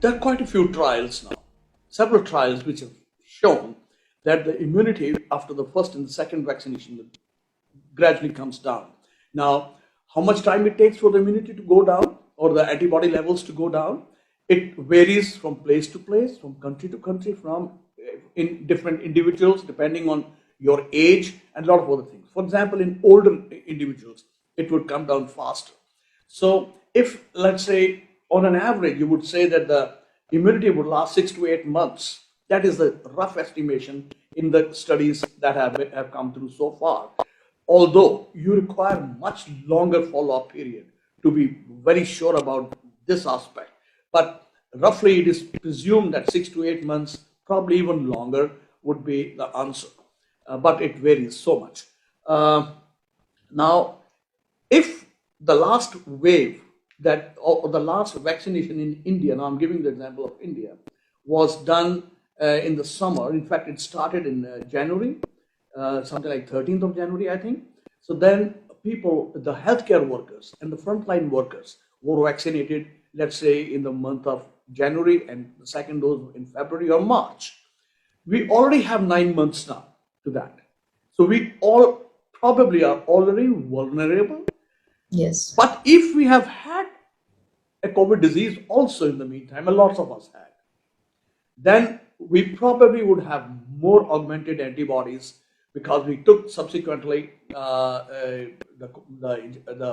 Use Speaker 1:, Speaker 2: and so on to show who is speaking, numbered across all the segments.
Speaker 1: There are quite a few trials now, several trials which have shown that the immunity after the first and the second vaccination gradually comes down. Now, how much time it takes for the immunity to go down or the antibody levels to go down, it varies from place to place, from country to country, from in different individuals, depending on your age and a lot of other things. For example, in older individuals, it would come down faster. So if, let's say, on an average, you would say that the immunity would last 6 to 8 months. That is the rough estimation in the studies that have come through so far. Although you require much longer follow-up period to be very sure about this aspect. But roughly it is presumed that 6 to 8 months, probably even longer, would be the answer. But it varies so much. Now, if the last wave or the last vaccination in India, now I'm giving the example of India, was done in the summer. In fact, it started in January, something like 13th of January, I think. So then people, the healthcare workers and the frontline workers were vaccinated, let's say in the month of January, and the second dose in February or March. We already have 9 months now to that. So we all probably are already vulnerable.
Speaker 2: Yes.
Speaker 1: But if we have had a COVID disease also in the meantime, and lots of us had, then we probably would have more augmented antibodies because we took subsequently the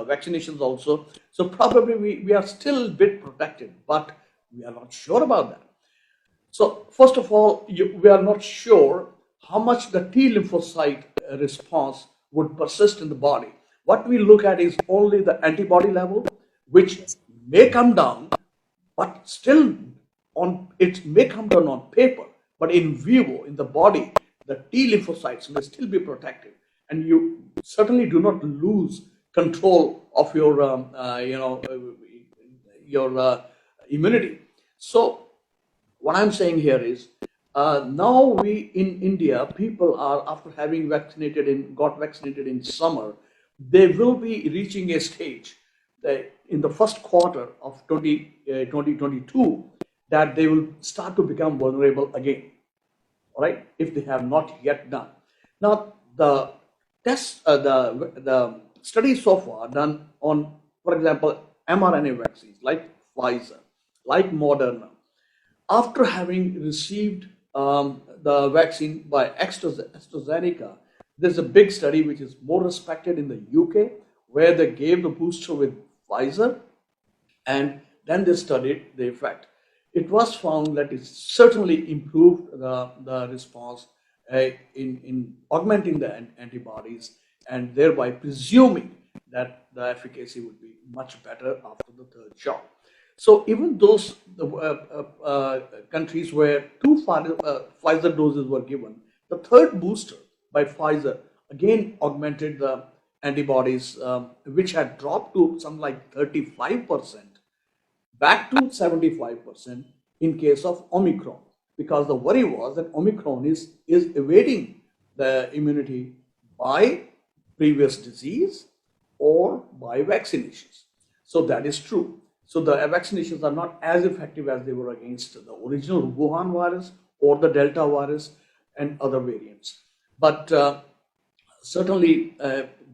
Speaker 1: vaccinations also. So probably we are still a bit protected, but we are not sure about that. So first of all, we are not sure how much the T lymphocyte response would persist in the body. What we look at is only the antibody level, which may come down, but still it may come down on paper, but in vivo, in the body, the T lymphocytes may still be protected, and you certainly do not lose control of your immunity. So what I'm saying here is, now we in India, people are, after having got vaccinated in summer, they will be reaching a stage in the first quarter of 2022 that they will start to become vulnerable again. All right, if they have not yet done. Now, the tests, the studies so far done on, for example, mRNA vaccines like Pfizer, like Moderna, after having received the vaccine by AstraZeneca, there's a big study which is more respected in the UK, where they gave the booster with Pfizer, and then they studied the effect. It was found that it certainly improved the response in augmenting the antibodies, and thereby presuming that the efficacy would be much better after the third shot. So even those countries where two Pfizer doses were given, the third booster by Pfizer again augmented the antibodies, which had dropped to something like 35%, back to 75% in case of Omicron, because the worry was that Omicron is evading the immunity by previous disease or by vaccinations. So that is true. So the vaccinations are not as effective as they were against the original Wuhan virus or the Delta virus and other variants. But certainly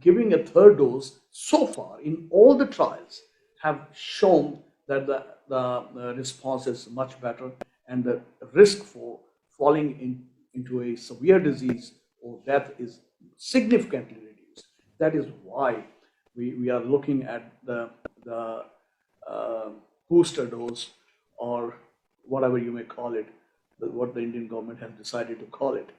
Speaker 1: giving a third dose so far in all the trials have shown that the response is much better, and the risk for falling into a severe disease or death is significantly reduced. That is why we are looking at the booster dose, or whatever you may call it, what the Indian government has decided to call it.